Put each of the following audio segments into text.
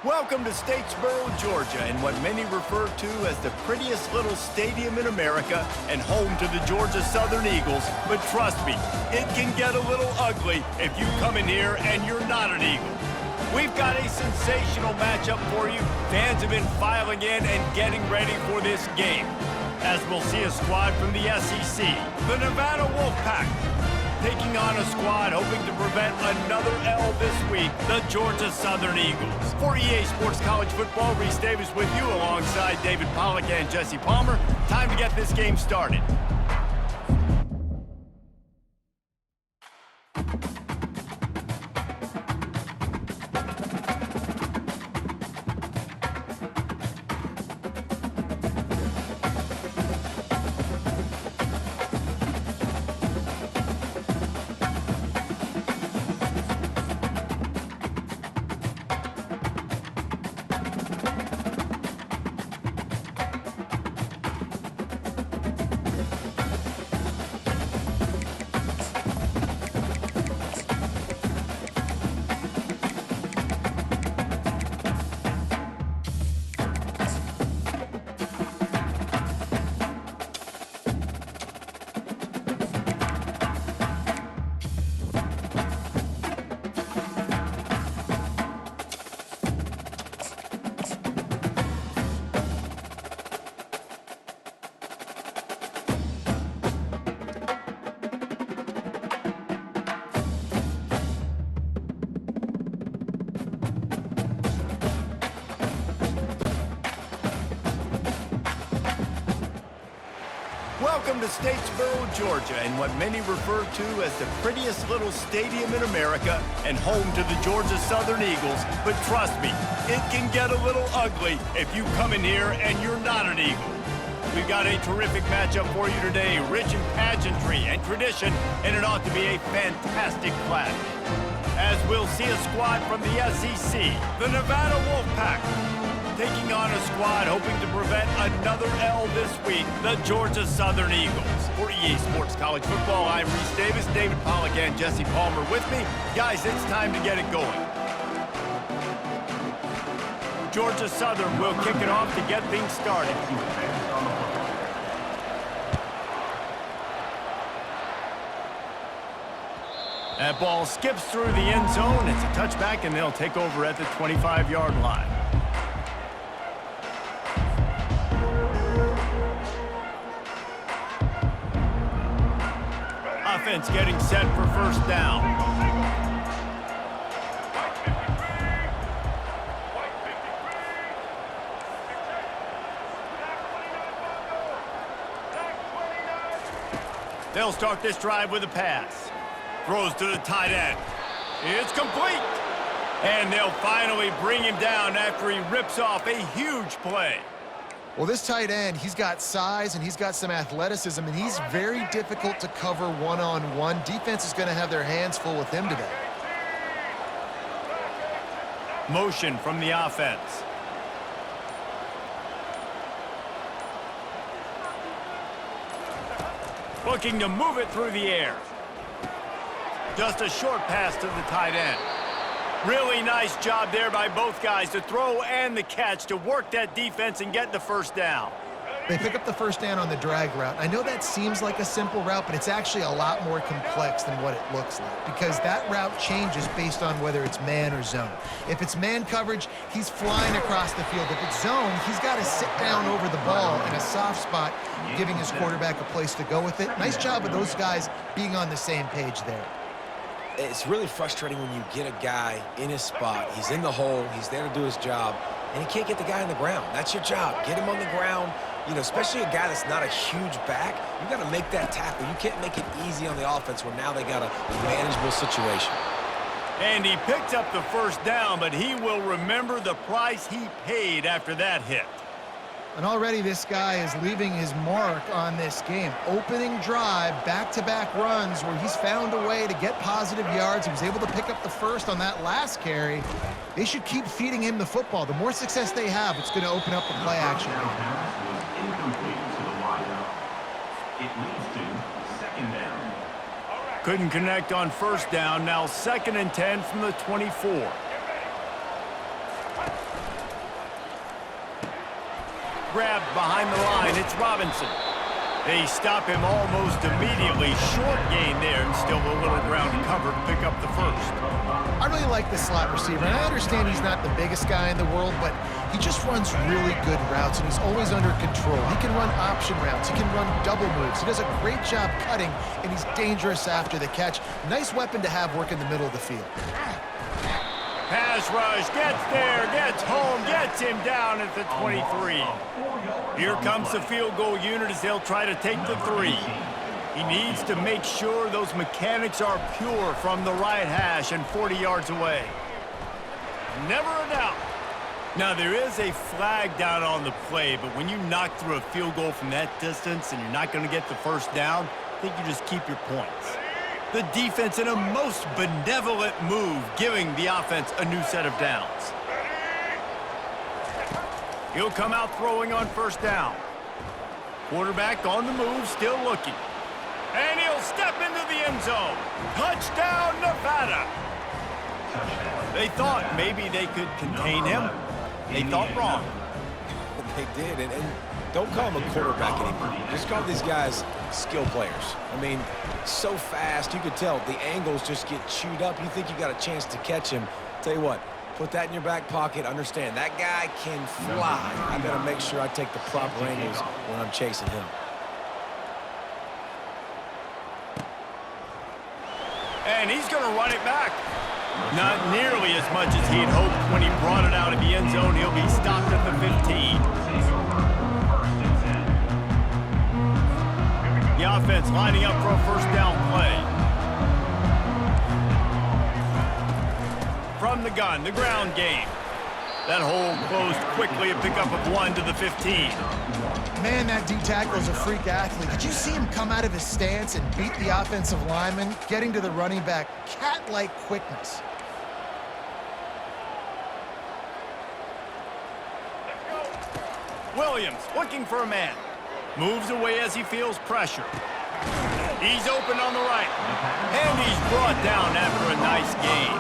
Welcome to Statesboro, Georgia, and what many refer to as the prettiest little stadium in America and home to the Georgia Southern Eagles. But trust me, it can get a little ugly if you come in here and you're not an Eagle. We've got a sensational matchup for you. Fans have been filing in and getting ready for this game, as we'll see a squad from the SEC, the Nevada Wolfpack, taking on a squad hoping to prevent another L this week, the Georgia Southern Eagles. For EA Sports College Football, Reese Davis with you alongside David Pollack and Jesse Palmer. Time to get this game started. Welcome to Statesboro, Georgia, and what many refer to as the prettiest little stadium in America and home to the Georgia Southern Eagles. But trust me, it can get a little ugly if you come in here and you're not an Eagle. We've got a terrific matchup for you today, rich in pageantry and tradition, and it ought to be a fantastic clash. As we'll see a squad from the SEC, the Nevada Wolfpack, taking on a squad hoping to prevent another L this week, the Georgia Southern Eagles. For EA Sports College Football, I'm Reese Davis, David Pollack and Jesse Palmer with me. Guys, it's time to get it going. Georgia Southern will kick it off to get things started. That ball skips through the end zone. It's a touchback, and they'll take over at the 25-yard line. Offense getting set for first down. They'll start this drive with a pass. Throws to the tight end. It's complete. And they'll finally bring him down after he rips off a huge play. Well, this tight end, he's got size and he's got some athleticism, and he's very difficult to cover one-on-one. Defense is going to have their hands full with him today. Motion from the offense. Looking to move it through the air. Just a short pass to the tight end. Really nice job there by both guys, the throw and the catch, to work that defense and get the first down. They pick up the first down on the drag route. I know that seems like a simple route, but it's actually a lot more complex than what it looks like, because that route changes based on whether it's man or zone. If it's man coverage, he's flying across the field. If it's zone, he's got to sit down over the ball in a soft spot, giving his quarterback a place to go with it. Nice job of those guys being on the same page there. It's really frustrating when you get a guy in his spot. He's in the hole. He's there to do his job, and he can't get the guy on the ground. That's your job. Get him on the ground. You know, especially a guy that's not a huge back. You got to make that tackle. You can't make it easy on the offense where now they got a manageable situation. And he picked up the first down, but he will remember the price he paid after that hit. And already this guy is leaving his mark on this game. Opening drive, back-to-back runs where he's found a way to get positive yards. He was able to pick up the first on that last carry. They should keep feeding him the football. The more success they have, it's going to open up the play action. Couldn't connect on first down. Now 2nd and 10 from the 24. grabbed behind the line. It's Robinson. They stop him almost immediately. Short gain there, and still a little ground to cover to pick up the first. I really like the slot receiver, and I understand he's not the biggest guy in the world, but he just runs really good routes, and he's always under control. He can run option routes. He can run double moves. He does a great job cutting, and he's dangerous after the catch. Nice weapon to have work in the middle of the field. Pass rush, gets there, gets home, gets him down at the 23. Here comes the field goal unit as they'll try to take the 3. He needs to make sure those mechanics are pure from the right hash and 40 yards away. Never a doubt. Now, there is a flag down on the play, but when you knock through a field goal from that distance and you're not going to get the first down, I think you just keep your points. The defense in a most benevolent move, giving the offense a new set of downs. He'll come out throwing on first down. Quarterback on the move, still looking. And he'll step into the end zone. Touchdown, Nevada. They thought maybe they could contain him. They thought wrong. They did, and don't call him a quarterback anymore. Just call these guys skill players. I mean, so fast, you could tell the angles just get chewed up. You think you got a chance to catch him. Tell you what, put that in your back pocket. Understand, that guy can fly. I better make sure I take the proper angles when I'm chasing him. And he's going to run it back. Not nearly as much as he'd hoped when he brought it out of the end zone. He'll be stopped at the 15. The offense lining up for a first down play. From the gun, the ground game. That hole closed quickly, a pickup of 1 to the 15. Man, that D-tackle is a freak athlete. Did you see him come out of his stance and beat the offensive lineman, getting to the running back? Cat-like quickness. Williams looking for a man. Moves away as he feels pressure. He's open on the right. And he's brought down after a nice gain.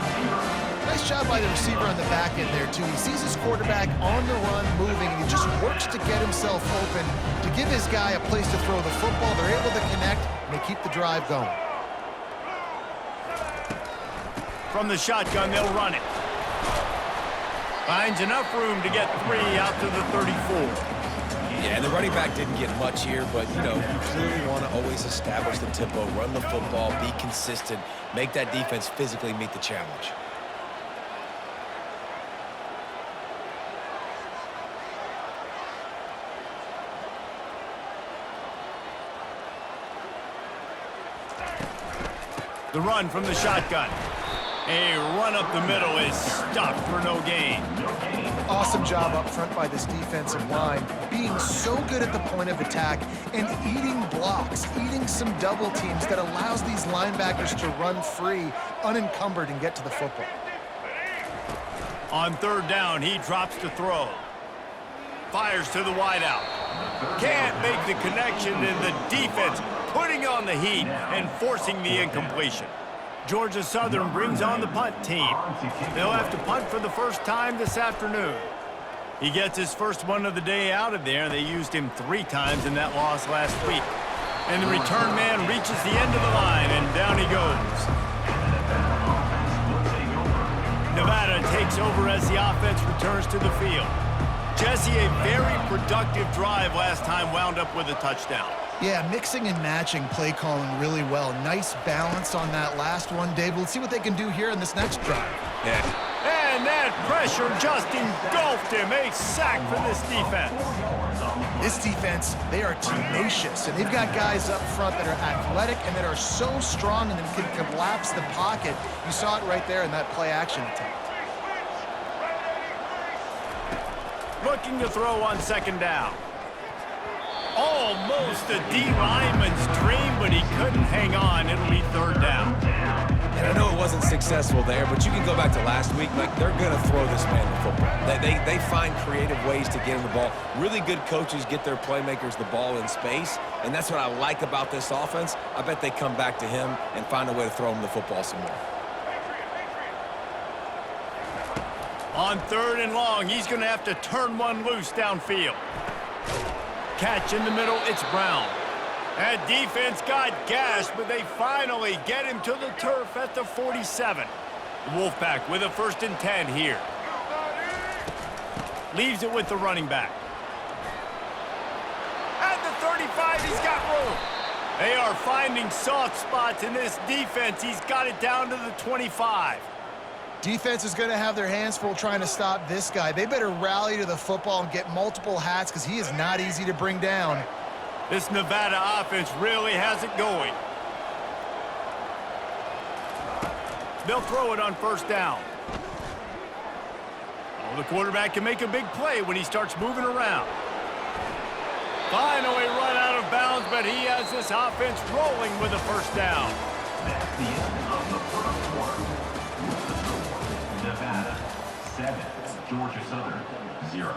Nice job by the receiver on the back end there, too. He sees his quarterback on the run moving, and he just works to get himself open to give his guy a place to throw the football. They're able to connect, and they keep the drive going. From the shotgun, they'll run it. Finds enough room to get 3 out to the 34. Yeah, and the running back didn't get much here, but, you know, you clearly want to always establish the tempo, run the football, be consistent, make that defense physically meet the challenge. The run from the shotgun. A run up the middle is stopped for no gain. Awesome job up front by this defensive line, being so good at the point of attack and eating blocks, eating some double teams that allows these linebackers to run free, unencumbered, and get to the football. On third down, he drops to throw. Fires to the wideout. Can't make the connection, and the defense putting on the heat and forcing the incompletion. Georgia Southern brings on the punt team. They'll have to punt for the first time this afternoon. He gets his first one of the day out of there. They used him 3 times in that loss last week. And the return man reaches the end of the line, and down he goes. Nevada takes over as the offense returns to the field. Jesse, a very productive drive last time, wound up with a touchdown. Yeah, mixing and matching play calling really well. Nice balance on that last one, Dave. Let's see what they can do here in this next drive. Yeah. And that pressure just engulfed him. A sack for this defense. This defense, they are tenacious, and they've got guys up front that are athletic and that are so strong and that can collapse the pocket. You saw it right there in that play-action attempt. Looking to throw on second down. Almost a D lineman's dream, but he couldn't hang on. It'll be third down. And I know it wasn't successful there, but you can go back to last week. Like, they're going to throw this man the football. They find creative ways to get him the ball. Really good coaches get their playmakers the ball in space, and that's what I like about this offense. I bet they come back to him and find a way to throw him the football some more. On third and long, he's going to have to turn one loose downfield. Catch in the middle, it's Brown. That defense got gashed, but they finally get him to the turf at the 47. The Wolfpack with a 1st and 10 here. Leaves it with the running back. At the 35, he's got room. They are finding soft spots in this defense. He's got it down to the 25. Defense is going to have their hands full trying to stop this guy. They better rally to the football and get multiple hats because he is not easy to bring down. This Nevada offense really has it going. They'll throw it on 1st down. Oh, the quarterback can make a big play when he starts moving around. Finally run out of bounds, but he has this offense rolling with a 1st down. That's the end of the first quarter. Nevada 7, Georgia Southern 0.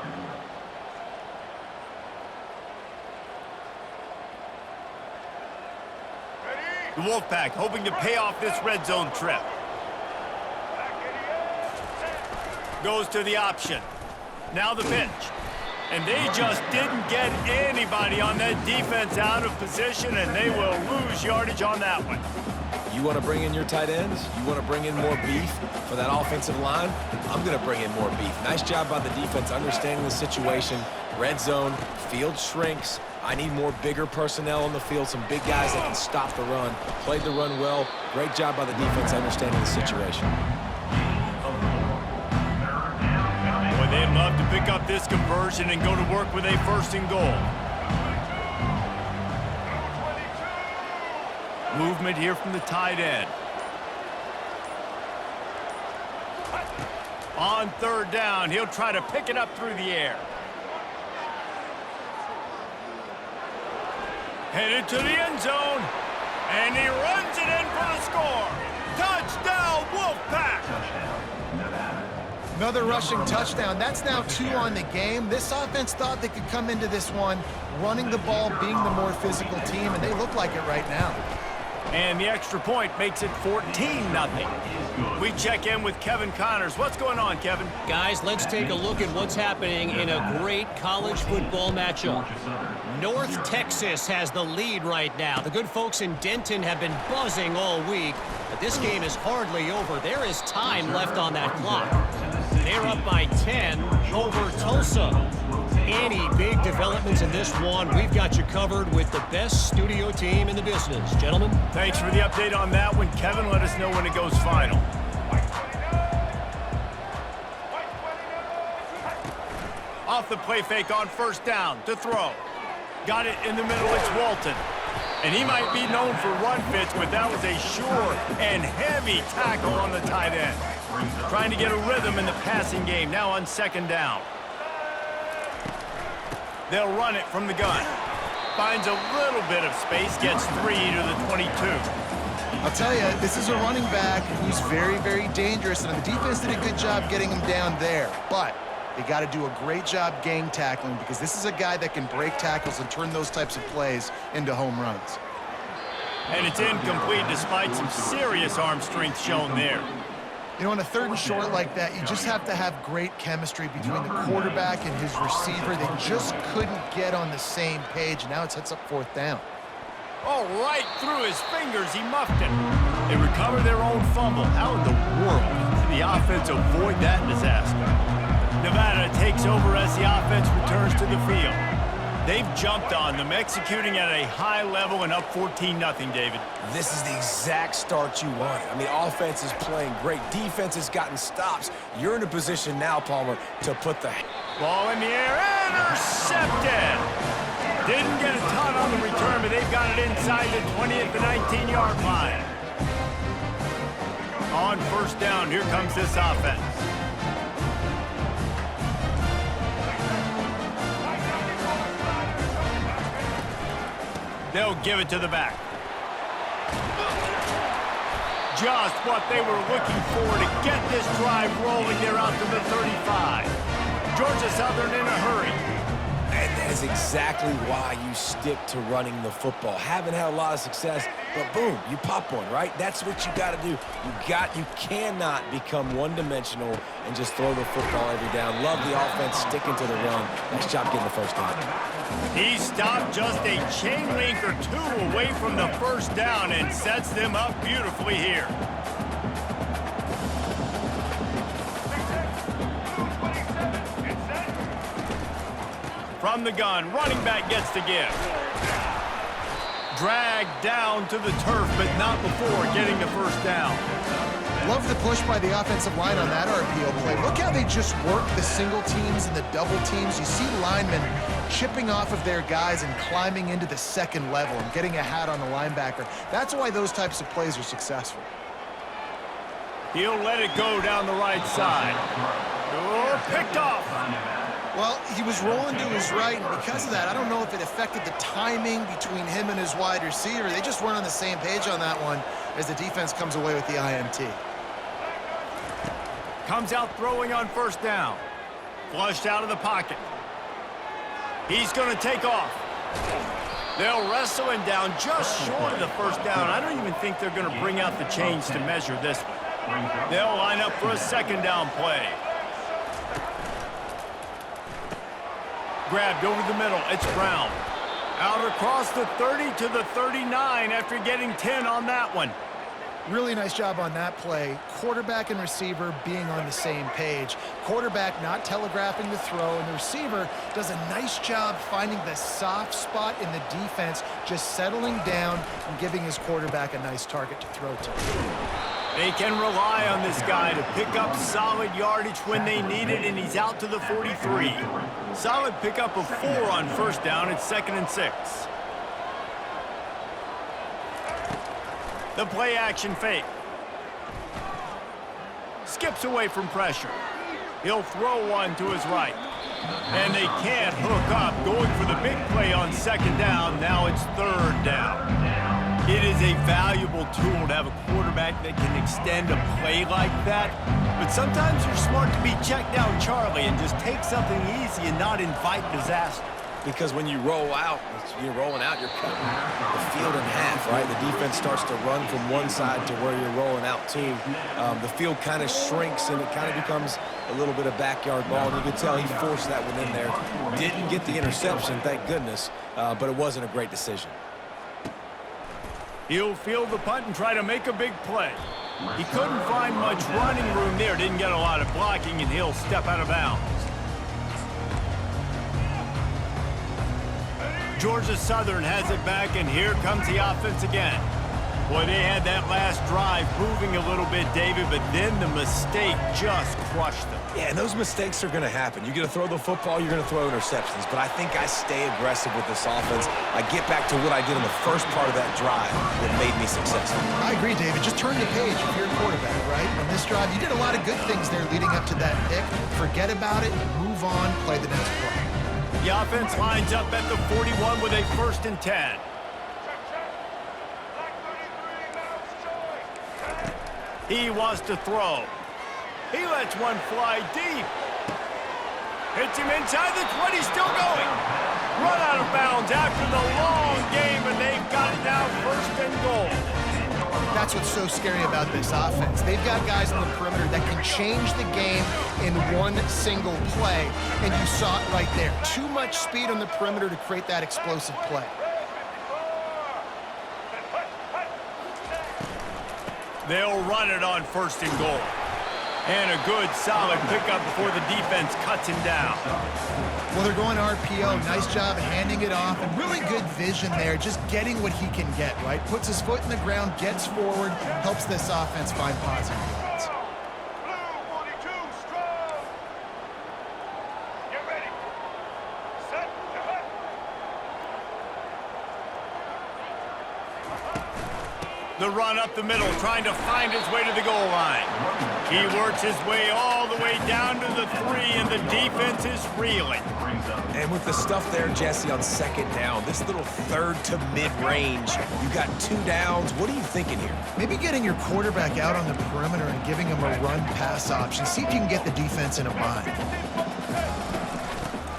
The Wolfpack hoping to pay off this red zone trip. Goes to the option. Now the pitch. And they just didn't get anybody on that defense out of position, and they will lose yardage on that one. You want to bring in your tight ends? You want to bring in more beef for that offensive line? I'm going to bring in more beef. Nice job by the defense understanding the situation. Red zone, field shrinks. I need more bigger personnel on the field, some big guys that can stop the run. Played the run well. Great job by the defense understanding the situation. Boy, they'd love to pick up this conversion and go to work with a 1st and goal. Movement here from the tight end. On 3rd down, he'll try to pick it up through the air. Headed to the end zone, and he runs it in for the score. Touchdown, Wolfpack! Touchdown, Nevada. Another rushing touchdown. That's now 2 on the game. This offense thought they could come into this one running the ball, being the more physical team, and they look like it right now. And the extra point makes it 14-0. We check in with Kevin Connors. What's going on, Kevin? Guys, let's take a look at what's happening in a great college football matchup. North Texas has the lead right now. The good folks in Denton have been buzzing all week, but this game is hardly over. There is time left on that clock. They're up by 10 over Tulsa. Any big developments in this one, we've got you covered with the best studio team in the business. Gentlemen? Thanks for the update on that one, Kevin. Let us know when it goes final. Off the play fake on 1st down to throw. Got it in the middle, it's Walton. And he might be known for run fits, but that was a sure and heavy tackle on the tight end. Trying to get a rhythm in the passing game, now on 2nd down. They'll run it from the gun. Finds a little bit of space, gets 3 to the 22. I'll tell you, this is a running back who's very, very dangerous, and the defense did a good job getting him down there. But they got to do a great job gang tackling because this is a guy that can break tackles and turn those types of plays into home runs. And it's incomplete despite some serious arm strength shown there. You know, on a 3rd and short like that, you just have to have great chemistry between the quarterback and his receiver. They just couldn't get on the same page. Now it sets up 4th down. Oh, right through his fingers, he muffed it. They recover their own fumble. How in the world did the offense avoid that disaster? Nevada takes over as the offense returns to the field. They've jumped on them, executing at a high level and up 14-0, David. This is the exact start you want. I mean, offense is playing great. Defense has gotten stops. You're in a position now, Palmer, to put the ball in the air, intercepted. Didn't get a ton on the return, but they've got it inside the 20 at the 19-yard line. On 1st down, here comes this offense. They'll give it to the back. Just what they were looking for to get this drive rolling. They're out to the 35. Georgia Southern in a hurry. And is exactly why you stick to running the football. Haven't had a lot of success, but boom, you pop one, right? That's what you got to do. You cannot become one-dimensional and just throw the football every down. Love the offense sticking to the run. Nice job getting the first down. He stopped just a chain link or two away from the first down and sets them up beautifully here. From the gun, running back gets the give. Dragged down to the turf, but not before getting the first down. Love the push by the offensive line on that RPO play. Look how they just work the single teams and the double teams. You see linemen chipping off of their guys and climbing into the second level and getting a hat on the linebacker. That's why those types of plays are successful. He'll let it go down the right side. Oh, picked off. Well, he was rolling to his right, and because of that, I don't know if it affected the timing between him and his wide receiver. They just weren't on the same page on that one as the defense comes away with the INT. Comes out throwing on first down. Flushed out of the pocket. He's going to take off. They'll wrestle him down just short of the first down. I don't even think they're going to bring out the chains to measure this one. They'll line up for a second down play. Grabbed over the middle. It's Brown. Out across the 30 to the 39 after getting 10 on that one. Really nice job on that play. Quarterback and receiver being on the same page. Quarterback not telegraphing the throw, and the receiver does a nice job finding the soft spot in the defense, just settling down and giving his quarterback a nice target to throw to. They can rely on this guy to pick up solid yardage when they need it, and he's out to the 43. Solid pickup of 4 on first down. It's 2nd and 6. The play action fake. Skips away from pressure. He'll throw one to his right. And they can't hook up. Going for the big play on second down. Now it's 3rd down. It is a valuable tool to have a quarterback that can extend a play like that. But sometimes you're smart to be check down Charlie and just take something easy and not invite disaster. Because when you roll out, you're rolling out, you're cutting the field in half, right? The defense starts to run from one side to where you're rolling out to. The field kind of shrinks, and it kind of becomes a little bit of backyard ball. And you can tell he forced that one in there. Didn't get the interception, thank goodness, but it wasn't a great decision. He'll field the punt and try to make a big play. He couldn't find much running room there, didn't get a lot of blocking, and he'll step out of bounds. Georgia Southern has it back, and here comes the offense again. Boy, they had that last drive moving a little bit, David, but then the mistake just crushed them. Yeah, and those mistakes are going to happen. You're going to throw the football, you're going to throw interceptions, but I think I stay aggressive with this offense. I get back to what I did in the first part of that drive that made me successful. I agree, David. Just turn the page if you're a quarterback, right? On this drive, you did a lot of good things there leading up to that pick. Forget about it, move on, play the next play. The offense lines up at the 41 with a 1st and 10. He wants to throw. He lets one fly deep. Hits him inside the 20, still going. Run out of bounds after the long game, and they've got it now 1st and goal. That's what's so scary about this offense. They've got guys on the perimeter that can change the game in one single play, and you saw it right there. Too much speed on the perimeter to create that explosive play. They'll run it on 1st and goal. And a good, solid pickup before the defense cuts him down. Well, they're going RPO. Nice job handing it off, and really good vision there, just getting what he can get, right? Puts his foot in the ground, gets forward, helps this offense find positive yards. The run up the middle, trying to find his way to the goal line. He works his way all the way down to the 3, and the defense is reeling. And with the stuff there, Jesse, on 2nd down, this little 3rd to mid-range, you got 2 downs. What are you thinking here? Maybe getting your quarterback out on the perimeter and giving him a run-pass option. See if you can get the defense in a bind.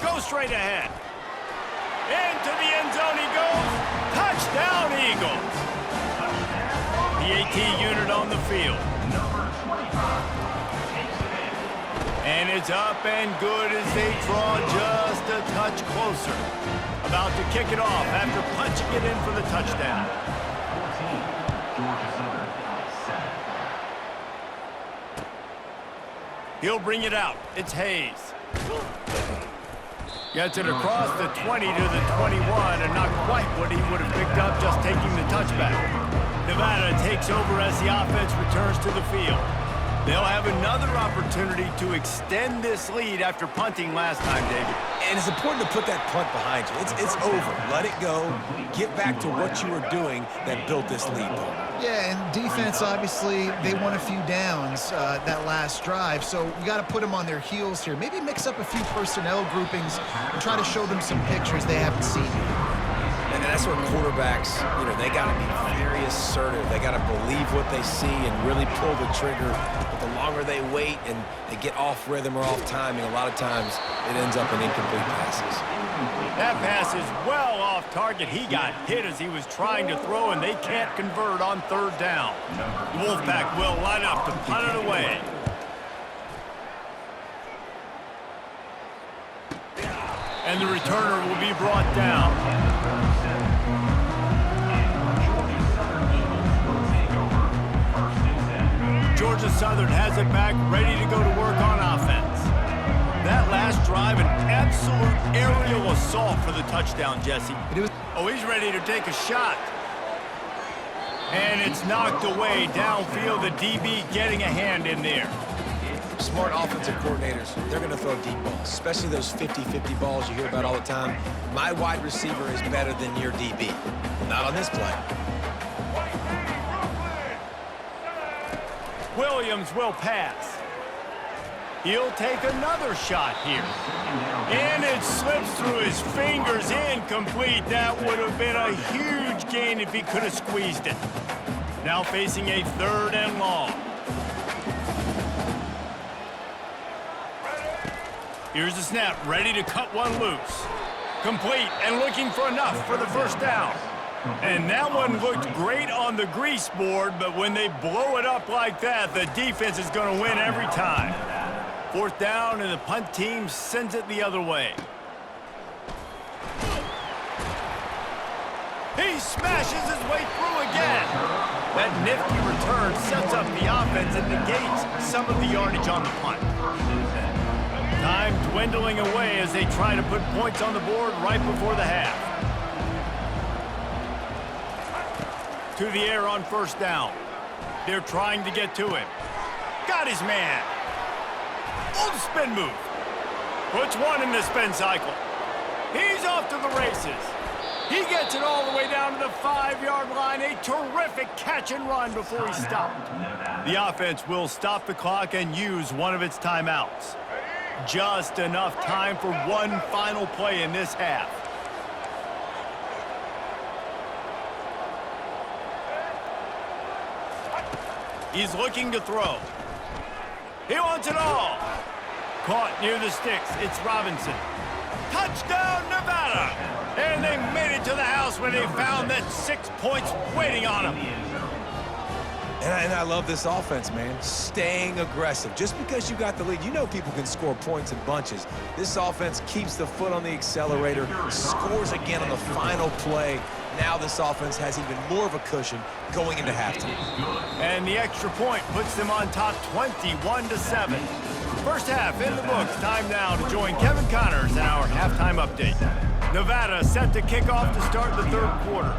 Go straight ahead. Into the end zone he goes. Touchdown, Eagles. The AT unit on the field. And it's up and good as they draw just a touch closer. About to kick it off after punching it in for the touchdown. 14, Georgia Southern, set. He'll bring it out. It's Hayes. Gets it across the 20 to the 21, and not quite what he would have picked up just taking the touchback. Nevada takes over as the offense returns to the field. They'll have another opportunity to extend this lead after punting last time, David. And it's important to put that punt behind you. It's over. Let it go. Get back to what you were doing that built this lead. Yeah, and defense, obviously, they won a few downs that last drive, so you got to put them on their heels here. Maybe mix up a few personnel groupings and try to show them some pictures they haven't seen yet. And that's where quarterbacks, they got to be very assertive. They got to believe what they see and really pull the trigger. But the longer they wait and they get off rhythm or off timing, a lot of times it ends up in incomplete passes. That pass is well off target. He got hit as he was trying to throw, and they can't convert on third down. The Wolfpack will line up to punt it away. And the returner will be brought down. Georgia Southern has it back, ready to go to work on offense. That last drive, an absolute aerial assault for the touchdown, Jesse. Oh, he's ready to take a shot. And it's knocked away downfield. The DB getting a hand in there. Smart offensive coordinators, they're going to throw deep balls, especially those 50-50 balls you hear about all the time. My wide receiver is better than your DB. Well, not on this play. Williams will pass. He'll take another shot here. And it slips through his fingers, incomplete. That would have been a huge gain if he could have squeezed it. Now facing a 3rd and long. Here's the snap, ready to cut one loose. Complete and looking for enough for the first down. And that one looked great on the grease board, but when they blow it up like that, the defense is going to win every time. 4th down, and the punt team sends it the other way. He smashes his way through again. That nifty return sets up the offense and negates some of the yardage on the punt. Time dwindling away as they try to put points on the board right before the half. To the air on 1st down. They're trying to get to him. Got his man. Oh, the spin move. Puts one in the spin cycle. He's off to the races. He gets it all the way down to the 5-yard line. A terrific catch and run before he stopped. The offense will stop the clock and use one of its timeouts. Just enough time for one final play in this half. He's looking to throw. He wants it all. Caught near the sticks. It's Robinson. Touchdown, Nevada! And they made it to the house when they found that 6 points waiting on them. And I love this offense, man. Staying aggressive. Just because you got the lead, you know people can score points in bunches. This offense keeps the foot on the accelerator, scores again on the final play. Now this offense has even more of a cushion going into halftime. And the extra point puts them on top 21-7. First half in the books. Time now to join Kevin Connors in our halftime update. Nevada set to kick off to start the 3rd quarter.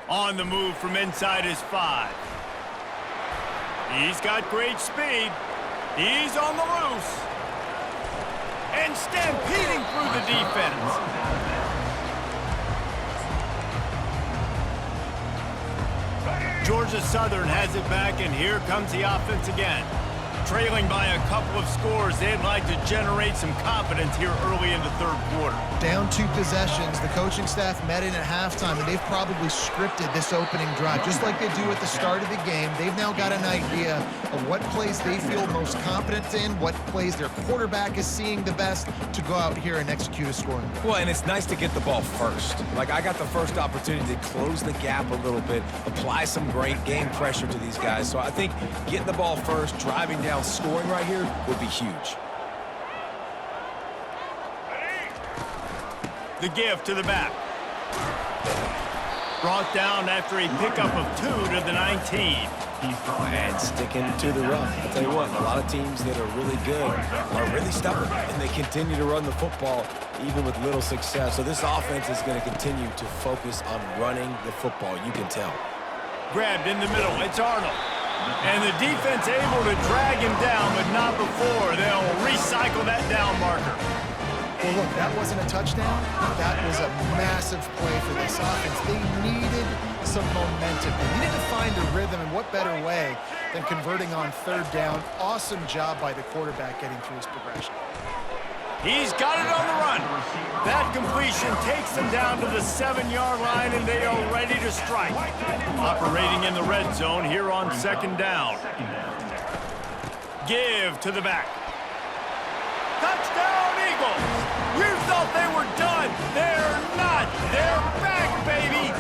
On the move from inside his 5. He's got great speed. He's on the loose. And stampeding through the defense. Georgia Southern has it back, and here comes the offense again. Trailing by a couple of scores, they'd like to generate some confidence here early in the third quarter. Down 2 possessions, the coaching staff met in at halftime, and they've probably scripted this opening drive. Just like they do at the start of the game, they've now got an idea of what plays they feel most confident in, what plays their quarterback is seeing the best to go out here and execute a scoring. Well, and it's nice to get the ball first. Like, I got the first opportunity to close the gap a little bit, apply some great game pressure to these guys. So I think getting the ball first, driving down, scoring right here would be huge. The give to the back. Brought down after a pickup of 2 to the 19. And sticking to the run. I'll tell you what, a lot of teams that are really good are really stubborn, and they continue to run the football even with little success. So this offense is going to continue to focus on running the football. You can tell. Grabbed in the middle. It's Arnold. And the defense able to drag him down, but not before. They'll recycle that down marker. Well, look, that wasn't a touchdown, but that was a massive play for this offense. They needed some momentum. They needed to find a rhythm, and what better way than converting on third down. Awesome job by the quarterback getting through his progression. He's got it on the run. That completion takes them down to the 7-yard line, and they are ready to strike. Operating in the red zone here on second down. Give to the back. Touchdown, Eagles! You thought they were done. They're not. They're back, baby.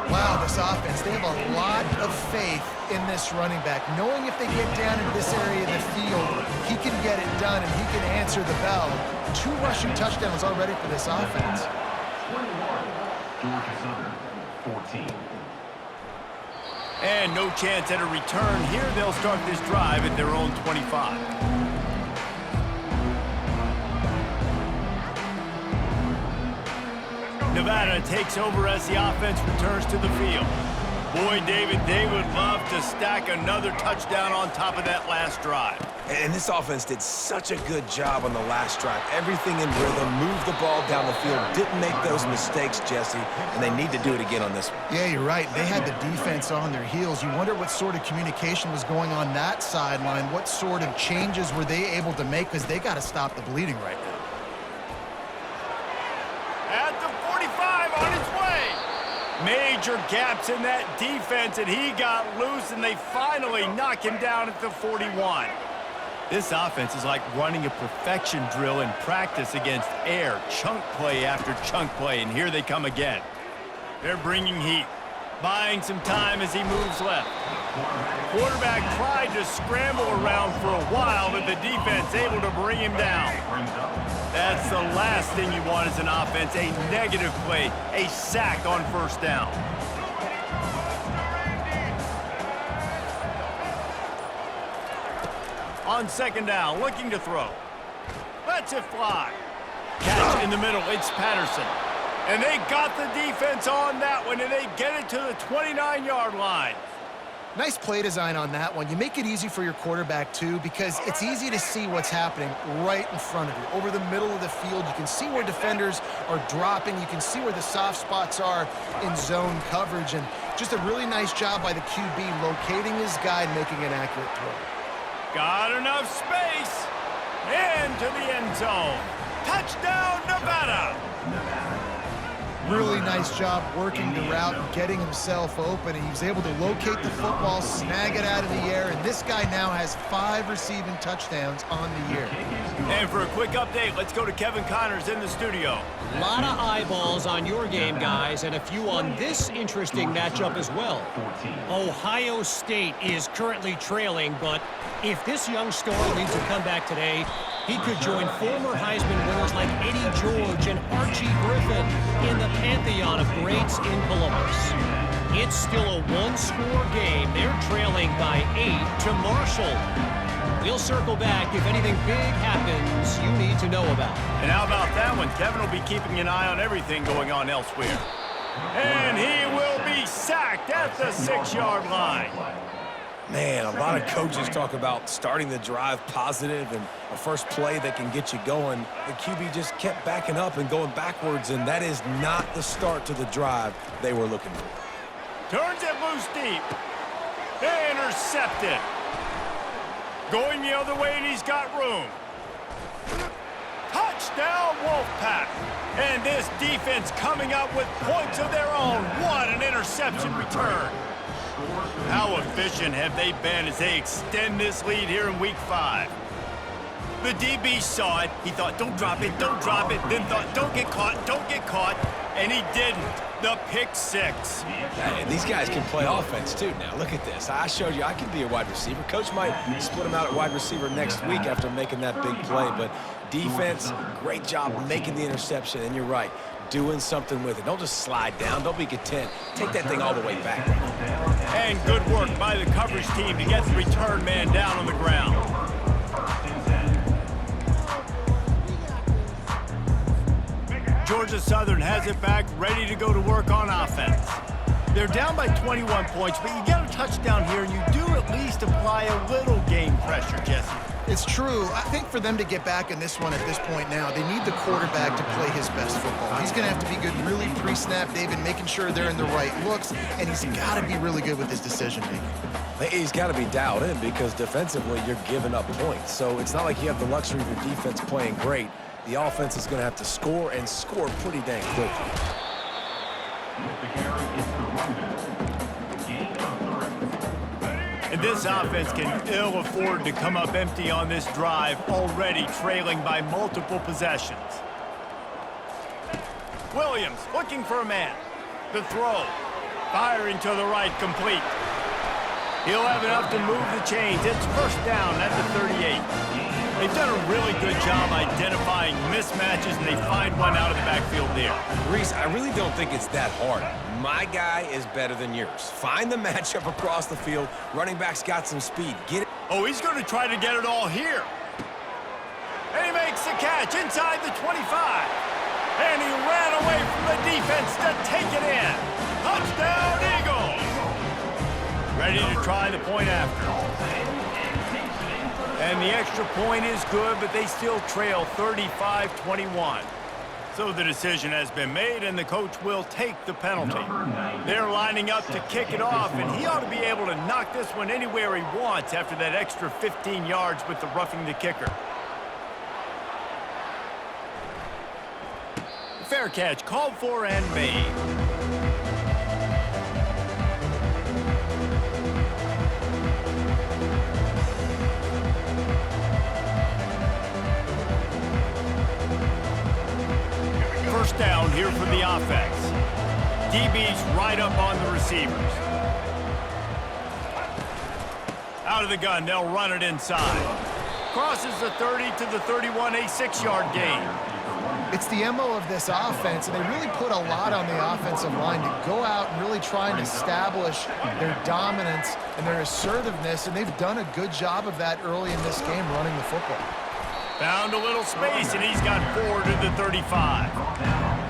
Wow, this offense, they have a lot of faith in this running back. Knowing if they get down into this area of the field, he can get it done and he can answer the bell. 2 rushing touchdowns already for this offense. 21, Georgia Southern, 14. And no chance at a return here. They'll start this drive at their own 25. Nevada takes over as the offense returns to the field. Boy, David, they would love to stack another touchdown on top of that last drive. And this offense did such a good job on the last drive. Everything in rhythm, moved the ball down the field, didn't make those mistakes, Jesse, and they need to do it again on this one. Yeah, you're right. They had the defense on their heels. You wonder what sort of communication was going on that sideline. What sort of changes were they able to make, because they got to stop the bleeding right now. At the 45 on its way. Major gaps in that defense, and he got loose, and they finally knock him down at the 41. This offense is like running a perfection drill in practice against air, chunk play after chunk play, and here they come again. They're bringing heat, buying some time as he moves left. Quarterback tried to scramble around for a while, but the defense able to bring him down. That's the last thing you want as an offense, a negative play, a sack on first down. On second down, looking to throw. Lets it fly. Catch in the middle, it's Patterson. And they got the defense on that one, and they get it to the 29-yard line. Nice play design on that one. You make it easy for your quarterback, too, because it's easy to see what's happening right in front of you. Over the middle of the field, you can see where defenders are dropping. You can see where the soft spots are in zone coverage. And just a really nice job by the QB locating his guy and making an accurate throw. Got enough space. Into the end zone. Touchdown, Nevada. Really nice job working the route and getting himself open. And he was able to locate the football, snag it out of the air, and this guy now has 5 receiving touchdowns on the year. And for a quick update, let's go to Kevin Connors in the studio. A lot of eyeballs on your game, guys, and a few on this interesting matchup as well. Ohio State is currently trailing, but if this young star leads a comeback today, he could join former Heisman winners like Eddie George and Archie Griffin in the pantheon of greats in Columbus. It's still a one-score game. They're trailing by 8 to Marshall. We'll circle back if anything big happens you need to know about. And how about that one? Kevin will be keeping an eye on everything going on elsewhere. And he will be sacked at the 6-yard line. Man, a lot of coaches talk about starting the drive positive and a first play that can get you going. The QB just kept backing up and going backwards, and that is not the start to the drive they were looking for. Turns it loose deep. Intercepted. Going the other way, and he's got room. Touchdown, Wolfpack. And this defense coming up with points of their own. What an interception return. How efficient have they been as they extend this lead here in Week 5? The DB saw it. He thought, don't drop it, don't drop it. Then thought, don't get caught, don't get caught. And he didn't. The pick six. And these guys can play offense, too. Now, look at this. I showed you I can be a wide receiver. Coach might split him out at wide receiver next week after making that big play. But defense, great job making the interception. And you're right, doing something with it. Don't just slide down. Don't be content. Take that thing all the way back. And good work by the coverage team to get the return man down on the ground. Georgia Southern has it back, ready to go to work on offense. They're down by 21 points, but you get a touchdown here, and you do at least apply a little game pressure, Jesse. It's true. I think for them to get back in this one at this point now, they need the quarterback to play his best football. He's going to have to be good really pre-snap, David, making sure they're in the right looks, and he's got to be really good with his decision-making. He's got to be dialed in because defensively you're giving up points. So it's not like you have the luxury of your defense playing great. The offense is going to have to score and score pretty dang quickly. And this offense can ill afford to come up empty on this drive, already trailing by multiple possessions. Williams looking for a man. The throw. Firing to the right, complete. He'll have enough to move the chains. It's first down at the 38. They've done a really good job identifying mismatches, and they find one out of the backfield there. Reese, I really don't think it's that hard. My guy is better than yours. Find the matchup across the field. Running back's got some speed. Get it. Oh, he's going to try to get it all here. And he makes the catch inside the 25. And he ran away from the defense to take it in. Touchdown, Eagles! Ready to try the point after. And the extra point is good, but they still trail 35-21. So the decision has been made, and the coach will take the penalty. They're lining up to kick it off, and he ought to be able to knock this one anywhere he wants after that extra 15 yards with the roughing the kicker. Fair catch called for and made. First down here for the offense. DB's right up on the receivers. Out of the gun, they'll run it inside. Crosses the 30 to the 31, a 6-yard gain. It's the MO of this offense, and they really put a lot on the offensive line to go out and really try and establish their dominance and their assertiveness, and they've done a good job of that early in this game running the football. Found a little space, and he's got 4 to the 35.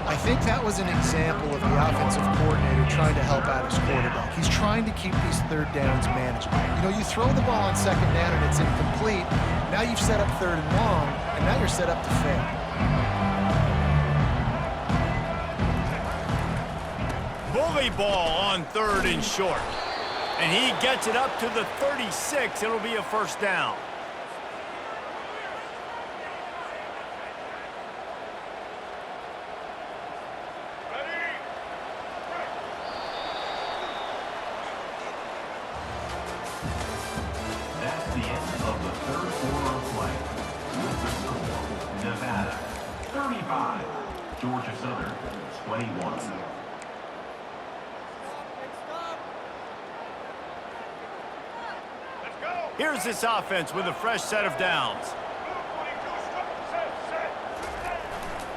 I think that was an example of the offensive coordinator trying to help out his quarterback. He's trying to keep these third downs manageable. You know, you throw the ball on second down and it's incomplete. Now you've set up third and long, and now you're set up to fail. Bully ball on 3rd and short. And he gets it up to the 36. It'll be a first down. That's the end of the third quarter of play. With the score, Nevada 35, Georgia Southern 21. Here's this offense with a fresh set of downs.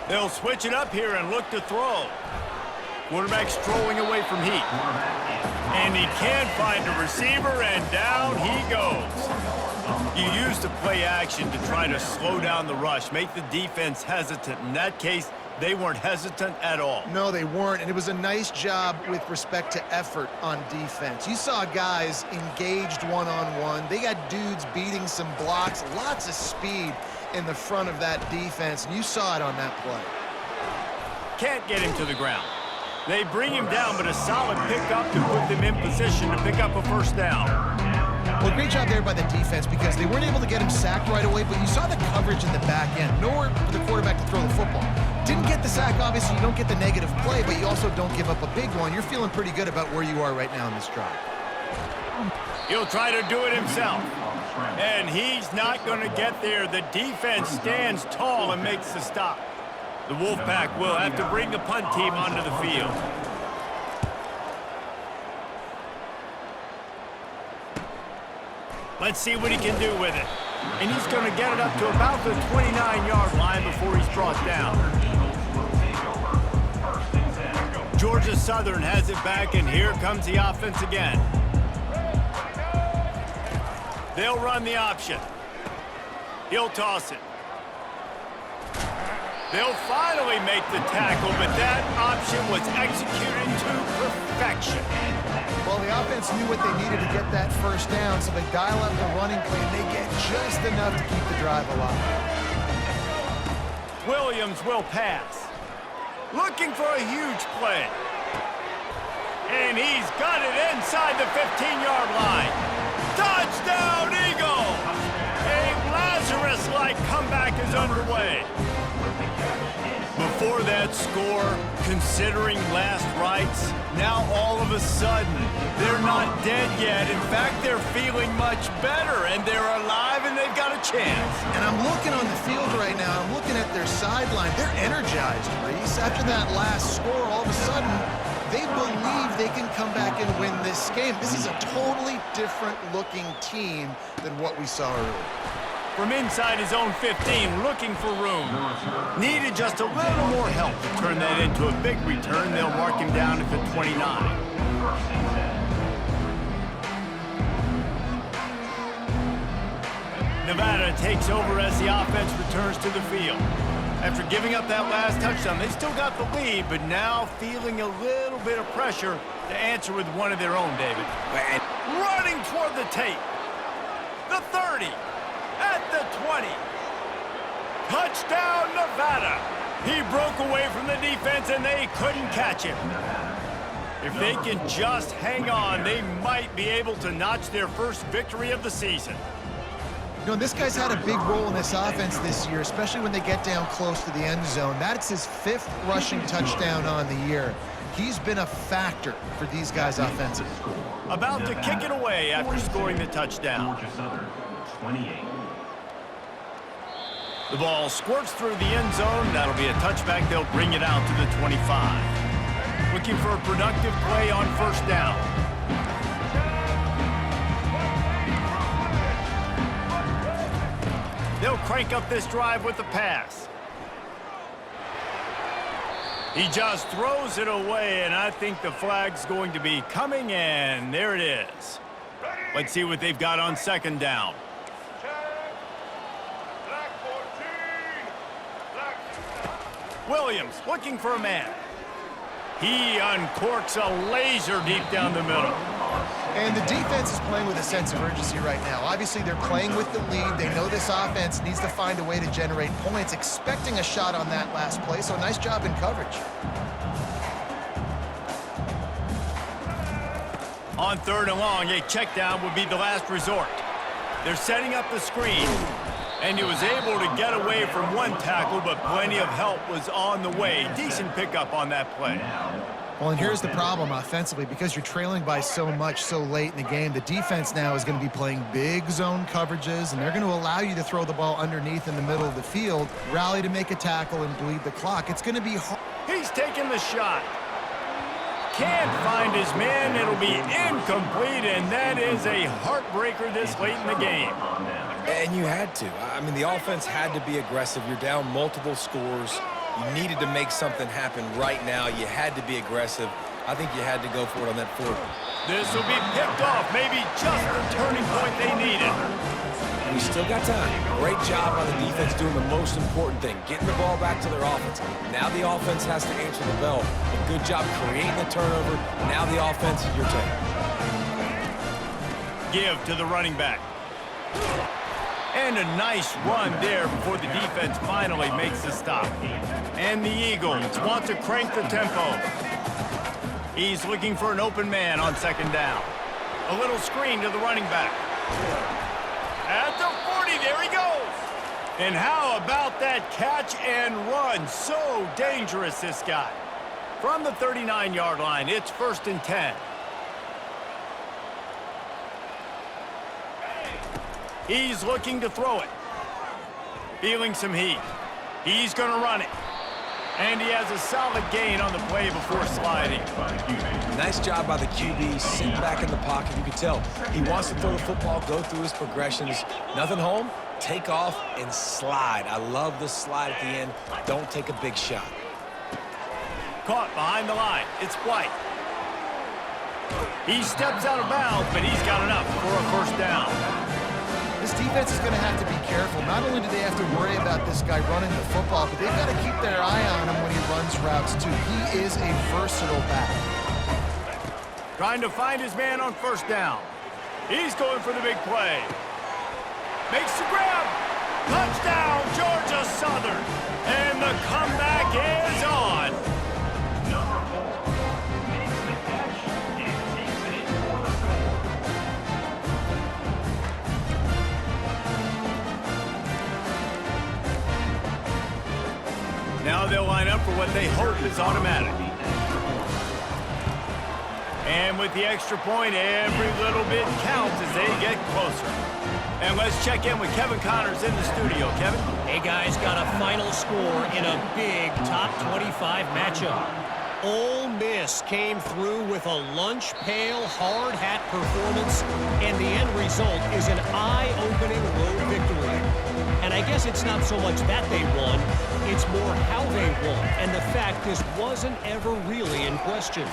They'll switch it up here and look to throw. Quarterback strolling away from heat. And he can't find a receiver, and down he goes. You use the play action to try to slow down the rush, make the defense hesitant. In that case, they weren't hesitant at all. No, they weren't, and it was a nice job with respect to effort on defense. You saw guys engaged one-on-one. They got dudes beating some blocks, lots of speed in the front of that defense, and you saw it on that play. Can't get him to the ground. They bring him down, but a solid pickup to put them in position to pick up a first down. Well, great job there by the defense because they weren't able to get him sacked right away, but you saw the coverage in the back end. Nowhere for the quarterback to throw the football. Didn't get the sack, obviously. You don't get the negative play, but you also don't give up a big one. You're feeling pretty good about where you are right now in this drive. He'll try to do it himself. And he's not going to get there. The defense stands tall and makes the stop. The Wolfpack will have to bring the punt team onto the field. Let's see what he can do with it. And he's going to get it up to about the 29-yard line before he's brought down. Georgia Southern has it back, and here comes the offense again. They'll run the option. He'll toss it. They'll finally make the tackle, but that option was executed to perfection. Well, the offense knew what they needed to get that first down, so they dial up the running play, and they get just enough to keep the drive alive. Williams will pass. Looking for a huge play. And he's got it inside the 15-yard line. Touchdown, Eagles! A Lazarus-like comeback is underway. Before that score, considering last rites, now all of a sudden, they're not dead yet. In fact, they're feeling much better, and they're alive, and they've got a chance. And I'm looking on the field right now. I'm looking at their sideline. They're energized, Reese. After that last score, all of a sudden, they believe they can come back and win this game. This is a totally different-looking team than what we saw earlier. From inside his own 15, looking for room. Needed just a little more help to turn that into a big return. They'll mark him down at the 29. Nevada takes over as the offense returns to the field. After giving up that last touchdown, they still got the lead, but now feeling a little bit of pressure to answer with one of their own, David. And running toward the tape. The 30. At the 20. Touchdown, Nevada. He broke away from the defense, and they couldn't catch him. If they can just hang on, they might be able to notch their first victory of the season. You know, this guy's had a big role in this offense this year, especially when they get down close to the end zone. That's his 5th rushing touchdown on the year. He's been a factor for these guys offensively. About to kick it away after scoring the touchdown. Georgia Southern, 28. The ball squirts through the end zone. That'll be a touchback. They'll bring it out to the 25. Looking for a productive play on first down. They'll crank up this drive with the pass. He just throws it away, and I think the flag's going to be coming in. There it is. Let's see what they've got on second down. Williams looking for a man. He uncorks a laser deep down the middle. And the defense is playing with a sense of urgency right now. Obviously, they're playing with the lead. They know this offense needs to find a way to generate points, expecting a shot on that last play, so nice job in coverage. On third and long, a check down would be the last resort. They're setting up the screen. And he was able to get away from one tackle, but plenty of help was on the way. Decent pickup on that play. Well, and here's the problem offensively. Because you're trailing by so much so late in the game, the defense now is going to be playing big zone coverages, and they're going to allow you to throw the ball underneath in the middle of the field, rally to make a tackle, and bleed the clock. It's going to be hard. He's taking the shot. Can't find his man. It'll be incomplete, and that is a heartbreaker this late in the game. And you had to. I mean, the offense had to be aggressive. You're down multiple scores. You needed to make something happen right now. You had to be aggressive. I think you had to go for it on that fourth. This will be picked off. Maybe just the turning point they needed. We still got time. Great job by the defense doing the most important thing, getting the ball back to their offense. Now the offense has to answer the bell. A good job creating the turnover. Now the offense, your turn. Give to the running back. And a nice run there before the defense finally makes the stop. And the Eagles want to crank the tempo. He's looking for an open man on second down. A little screen to the running back. At the 40, there he goes. And how about that catch and run? So dangerous, this guy. From the 39-yard line, it's 1st and 10. He's looking to throw it. Feeling some heat. He's going to run it. And he has a solid gain on the play before sliding. Nice job by the QB, sitting back in the pocket. You can tell he wants to throw the football, go through his progressions. Nothing home, take off and slide. I love the slide at the end. Don't take a big shot. Caught behind the line. It's White. He steps out of bounds, but he's got enough for a 1st down. This defense is going to have to be careful. Not only do they have to worry about this guy running the football, but they've got to keep their eye on him when he runs routes, too. He is a versatile back. Trying to find his man on 1st down. He's going for the big play. Makes the grab. Touchdown, Georgia Southern. And the comeback is on. Number 4 makes the catch and takes it for the score. Now they'll line up for what they hope is automatic. And with the extra point, every little bit counts as they get closer. And let's check in with Kevin Connors in the studio. Kevin? Hey, guys, got a final score in a big top 25 matchup. Ole Miss came through with a lunch pail, hard hat performance, and the end result is an eye-opening road victory. And I guess it's not so much that they won, it's more how they won, and the fact this wasn't ever really in question.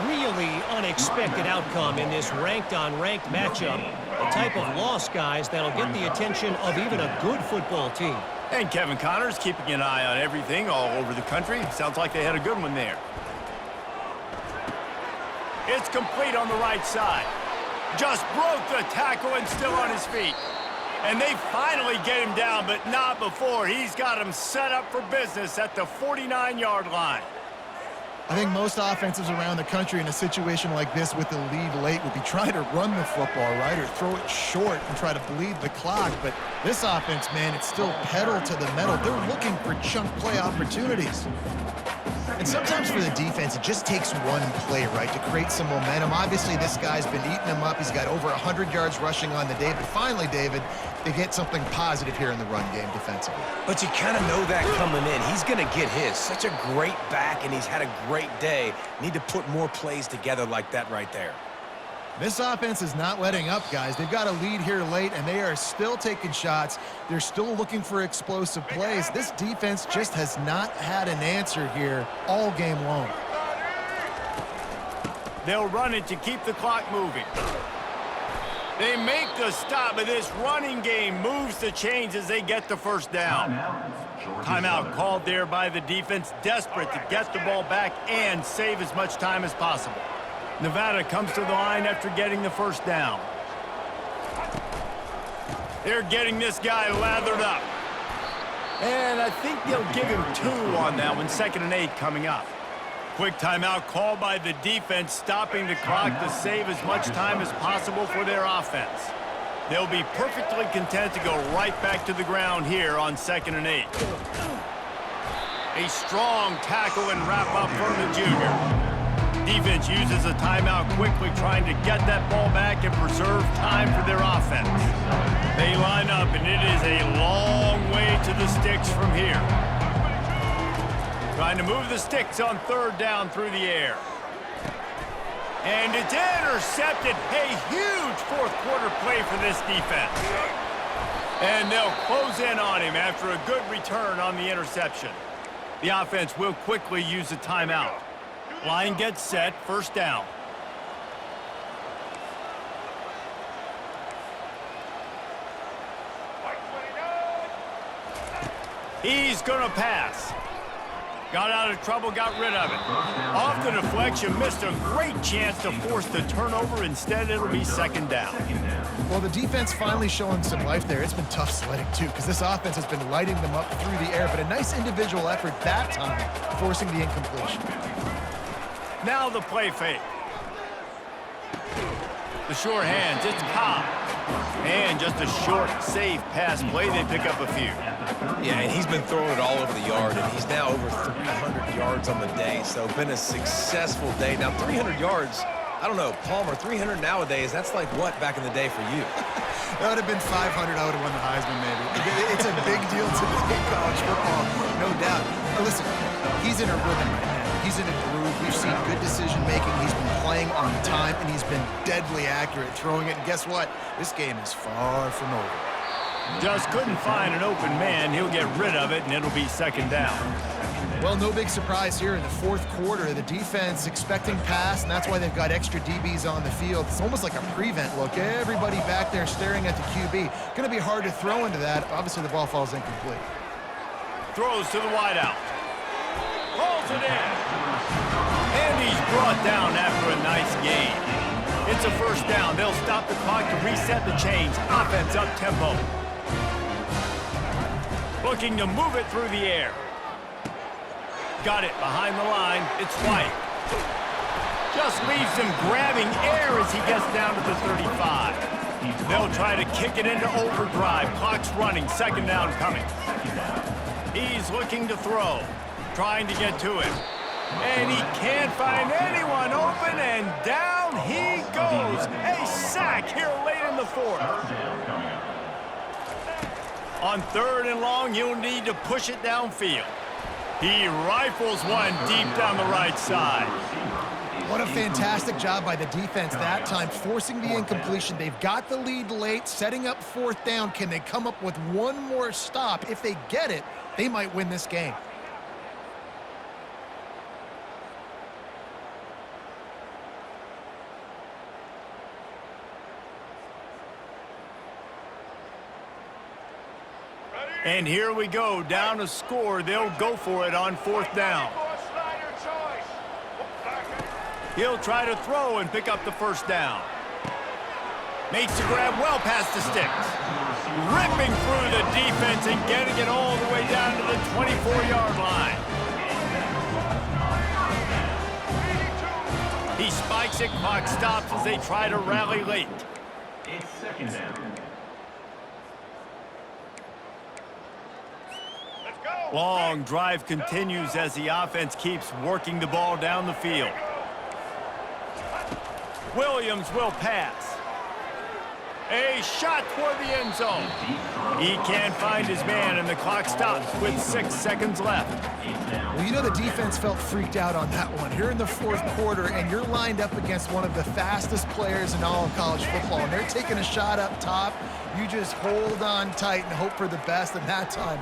Really unexpected outcome in this ranked-on-ranked matchup. The type of loss, guys, that'll get the attention of even a good football team. And Kevin Connors keeping an eye on everything all over the country. Sounds like they had a good one there. It's complete on the right side. Just broke the tackle and still on his feet. And they finally get him down, but not before. He's got him set up for business at the 49-yard line. I think most offenses around the country in a situation like this with the lead late would be trying to run the football, right, or throw it short and try to bleed the clock. But this offense, man, it's still pedal to the metal. They're looking for chunk play opportunities. And sometimes for the defense, it just takes one play, right, to create some momentum. Obviously, this guy's been eating them up. He's got over 100 yards rushing on the day. But finally, David, they get something positive here in the run game defensively. But you kind of know that coming in. He's going to get his. Such a great back, and he's had a great day. Need to put more plays together like that right there. This offense is not letting up, guys. They've got a lead here late, and they are still taking shots. They're still looking for explosive plays. This defense just has not had an answer here all game long. They'll run it to keep the clock moving. They make the stop, but this running game moves the chains as they get the 1st down. Timeout called there by the defense, desperate to get the ball back and save as much time as possible. Nevada comes to the line after getting the 1st down. They're getting this guy lathered up. And I think they'll give him 2 on that one, 2nd and 8 coming up. Quick timeout called by the defense, stopping the clock to save as much time as possible for their offense. They'll be perfectly content to go right back to the ground here on 2nd and 8. A strong tackle and wrap up from the junior. Defense uses a timeout quickly, trying to get that ball back and preserve time for their offense. They line up, and it is a long way to the sticks from here. Trying to move the sticks on 3rd down through the air. And it's intercepted. A huge 4th quarter play for this defense. And they'll close in on him after a good return on the interception. The offense will quickly use a timeout. Line gets set, 1st down. He's going to pass. Got out of trouble, got rid of it. Off the deflection, missed a great chance to force the turnover. Instead, it'll be 2nd down. Well, the defense finally showing some life there. It's been tough sledding, too, because this offense has been lighting them up through the air. But a nice individual effort that time, forcing the incompletion. Now the play fake. The sure hands, it's Cobb. And just a short, safe pass play, they pick up a few. Yeah, and he's been throwing it all over the yard, and he's now over 300 yards on the day, so been a successful day. Now, 300 yards, I don't know, Palmer, 300 nowadays, that's like what back in the day for you? That would have been 500. I would have won the Heisman, maybe. It's a big deal today in college football, no doubt. Now, listen, he's in a rhythm right now. He's in a groove. We've seen good decision-making. He's been playing on time, and he's been deadly accurate throwing it. And guess what? This game is far from over. Just couldn't find an open man. He'll get rid of it, and it'll be second down. Well, no big surprise here in the fourth quarter. The defense expecting pass, and that's why they've got extra DBs on the field. It's almost like a prevent look. Everybody back there staring at the QB. Going to be hard to throw into that. Obviously, the ball falls incomplete. Throws to the wideout. Pulls it in. And he's brought down after a nice gain. It's a first down. They'll stop the clock to reset the chains. Offense up tempo. Looking to move it through the air. Got it behind the line. It's White. Just leaves him grabbing air as he gets down to the 35. They'll try to kick it into overdrive. Clock's running. Second down coming. He's looking to throw. Trying to get to it. And he can't find anyone open, and down he goes. A sack here late in the fourth. On third and long, you'll need to push it downfield. He rifles one deep down the right side. What a fantastic job by the defense that time, forcing the incompletion. They've got the lead late, setting up fourth down. Can they come up with one more stop? If they get it, they might win this game. And here we go, down a score. They'll go for it on fourth down. He'll try to throw and pick up the first down. Makes the grab well past the sticks. Ripping through the defense and getting it all the way down to the 24-yard line. He spikes it, clock stops as they try to rally late. It's second down. Long drive continues as the offense keeps working the ball down the field. Williams will pass. A shot toward the end zone. He can't find his man, and the clock stops with 6 seconds left. Well, you know the defense felt freaked out on that one. Here in the fourth quarter, and you're lined up against one of the fastest players in all of college football, and they're taking a shot up top. You just hold on tight and hope for the best, and that time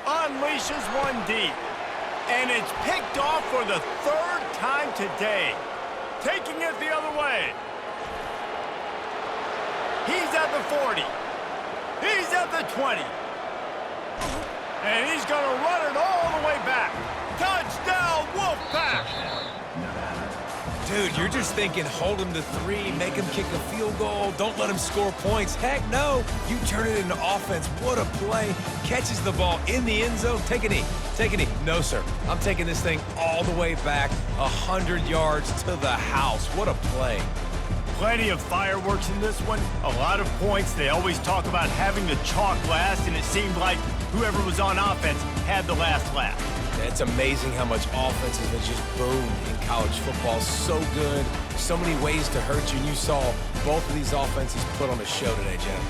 unleashes one deep, and it's picked off for the third time today. Taking it the other way. He's at the 40. He's at the 20. And he's going to run it all the way back. Touchdown, Wolfpack! Dude, you're just thinking hold him to 3, make him kick a field goal, don't let him score points. Heck no, you turn it into offense. What a play. Catches the ball in the end zone. Take a knee. Take a knee. No, sir. I'm taking this thing all the way back, 100 yards to the house. What a play. Plenty of fireworks in this one. A lot of points. They always talk about having the chalk last, and it seemed like whoever was on offense had the last laugh. It's amazing how much offense has been just boomed in college football. So good. So many ways to hurt you. And you saw both of these offenses put on a show today, Jeff.